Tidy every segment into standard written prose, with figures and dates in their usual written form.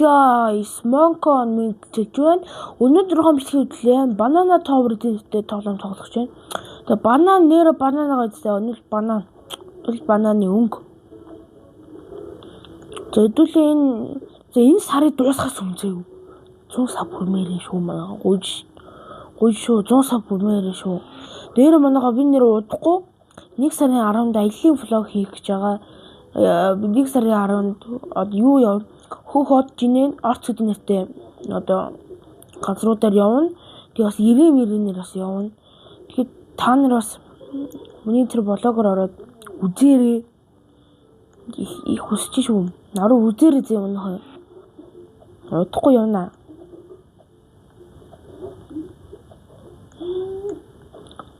guys, Monko мэдчихэж байна. Өнөөдрийнхөө бичлэгийн хөтөлбөр банана tower гэдэг тоглоом тоглох гэж байна. Тэгээ банан нэр бананаа гэдэг өнөө банан. Бананы өнгө. Энэ сарыг дуусгах сүмзээ. 100 сав хүрмээрээ шүү манай гойж шүү 100 сав хүрмээрээ шүү. Дээр манайха би нэр удахгүй 1 сарын 10-нд аяллийн влог хийх гэж байгаа. 1 сарын 10-нд юу яв хөх хот жинэн орц гэдэг нэртэй одоо газруудаар явна. Тэгээ бас 90-90-ээр бас явна. Тэгэхээр та нар бас миний тэр блогоор ороод үзээрэй. Их хүсэж шүү. Наруу үзээрэй зэ өнөхөө. Удахгүй явна.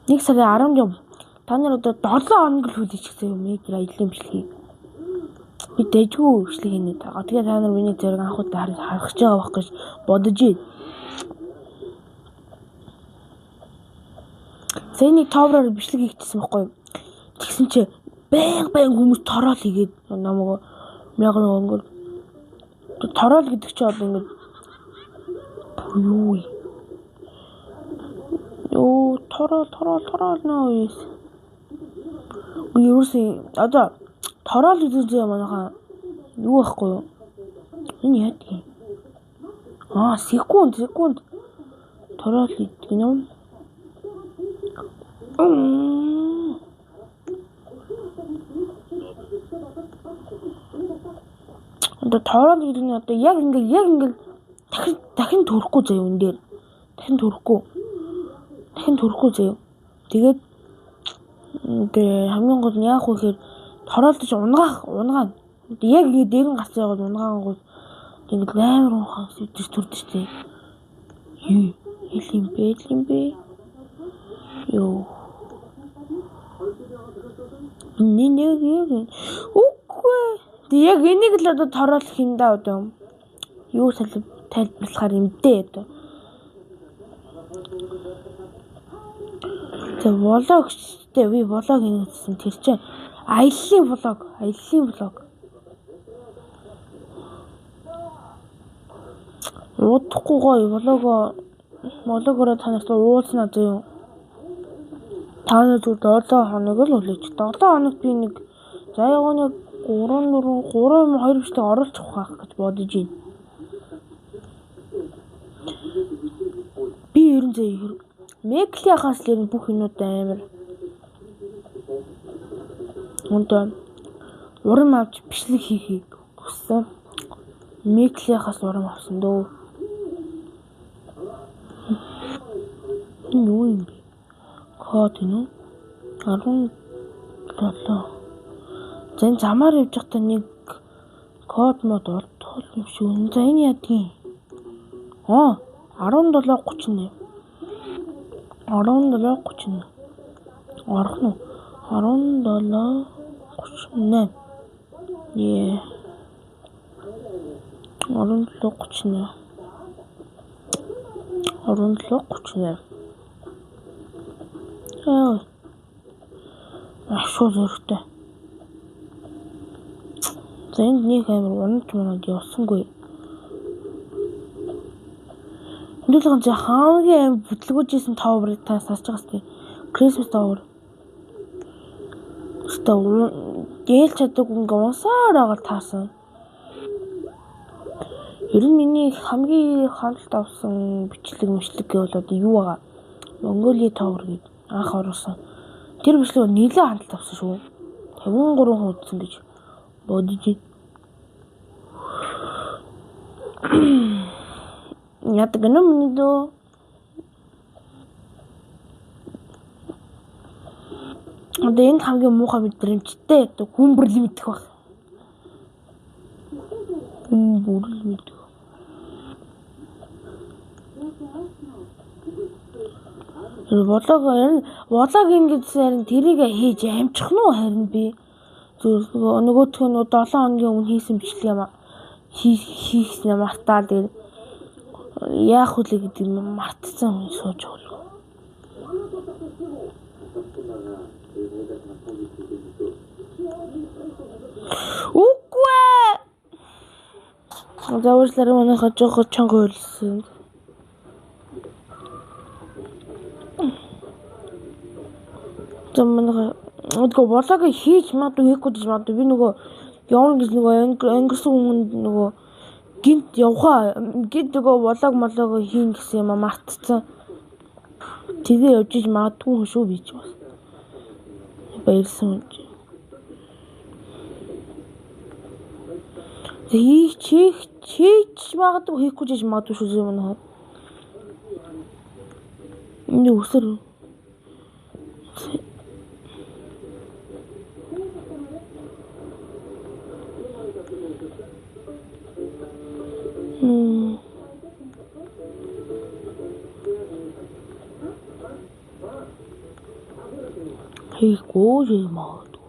Нэг сарын 10-нд яв. Та нар одоо 7 хоног л хүлээчихсэн юм. Тэр аялын бичлэгийг. Би дэжгүй бичлэг хийнэ байгаа. Тэгээ та нар миний зэрэг анхудаа харах гэж байгаа байх гэж бодож байна. Сэний товроор бичлэг хийчихсэн байхгүй юу? Тэгсэн чи баян хүмүүс тороол хийгээд намайг мяган өнгөр тороол гэдэг чи одоо ингэ юу тороол нөө yes. Юусэн одоо тороол гэдэг юм манайхаа юу байхгүй юу? Энэ яадаг юм? Секунд тороол гэдэг юм. Одоо тороол гэдэг нь одоо яг ингэ дахин төрөхгүй заяа энэ дээр. Дахин төрөхгүй заяа. Тэгээд хамгийн гол нь яах вэ гэхээр тороолдож унгаан. Яг ингэ дээр нь гарч байгаа унгаангууд ингэ амар унгаан төрдөж штэ. Хэлимбэ. Юу. Үгүй. Яг энийг л одоо тороол хиндаа одоо юу тайлбарлахаар юм дээ одоо. Тэг влогчтэй би влог хийсэн тэр чинь аяллийн влог. Удахгүй гоё влогоор танаас уулзнаа зөө. Та нар зүгээр 7 хоног л хүлээж. 7 хоногт би нэг заяагны 3 бичлэг оруулах байх гэж бодож байна. Би ерөн заяа Меклихаас л бүх юмуд амар. Өнтөө урам авч бичлэг хийхийг хүссэн. Меклихаас урам авсан дөө. Юу юм бэ? Код нь 17. Зэн замаар явж байхдаа нэг код мод олдох юм шүү. За энэ яадгийн. 17:38. 17:38. Орох нь 17:38. 17:38. Ашуу зөрөгтэй. За энд нэг амар унаж явсангүй. Өдөртөө хамгийн бүтлгүүжсэн товрыг та сонсож байгаас тийм Christmas tower. Дээл чаддаг ингээ унсаар байгаа таасан. Ер нь миний хамгийн хандлт авсан бичлэг гэвэл одоо юу байгаа? Mongolia tower гэдэг анх оруулсан. Тэр бичлэг нэлээд хандлт авсан шүү. 53% үзсэн гэж бодож байна. Яадаг юм дөө. Одоо энэ хамгийн муухай мэдрэмжтэй одоо хүмбэрлэл мэдэх баг. Влог ингэсэн тэрийг хийж амжих нь харин би нөгөөх нь 7 хоногийн өмнө хийсэн бичлэг юм хийсэн мартаа дээр яах вэ гэдэг юм мартсан сууж байгаа. Үгүй За уучлаарай манайхаа жоохоо чанга ойлсон. За манайхаа нөгөө болоог хийж магадгүй хийхгүй гэж магадгүй би нөгөө явна гэж нөгөө ангирсан хүн нөгөө гинт явхаа гинт нөгөө болоог молоог хийн гэсэн юм мартцсан. Тэгээ явж иж магадгүй шүү би ч бас. Баярсан. Хийч магадгүй хийхгүй гэж магадгүй шүү зэ манайхаа. Энд өсөр. Хийхгүй гэж магадгүй.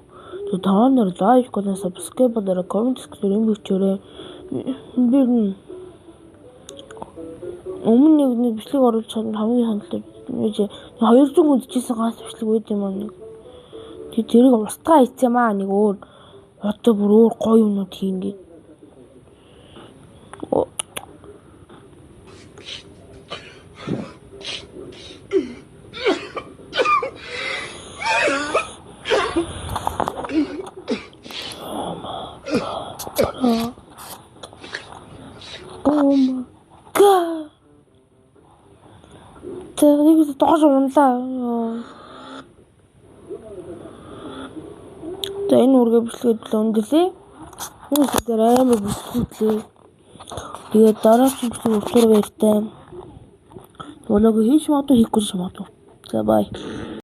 То таанаар лайк гоо сабскрайб дараа комент хийх бичээрэй. Би өмнө нэг бичлэг оруулж чадсан хамгийн хандлага гэж 200 үзчихсэн ганц бичлэг байд юм аа нэг. Тэг тэрийг устгаа хийцээ маа нэг өөр одоо бүр өөр гоё юмнууд хийнгээд. Oh my god. Тэрийг доош унлаа. Энэ үргээ бичлэгэд л өндөрлөө. Энэ дээр амар бүсгүтлээ. Тэгээд дараагийн бичлэг өчигдөр баяртай. Болоог хийж магадгүй хийхгүй ч магадгүй. За бай.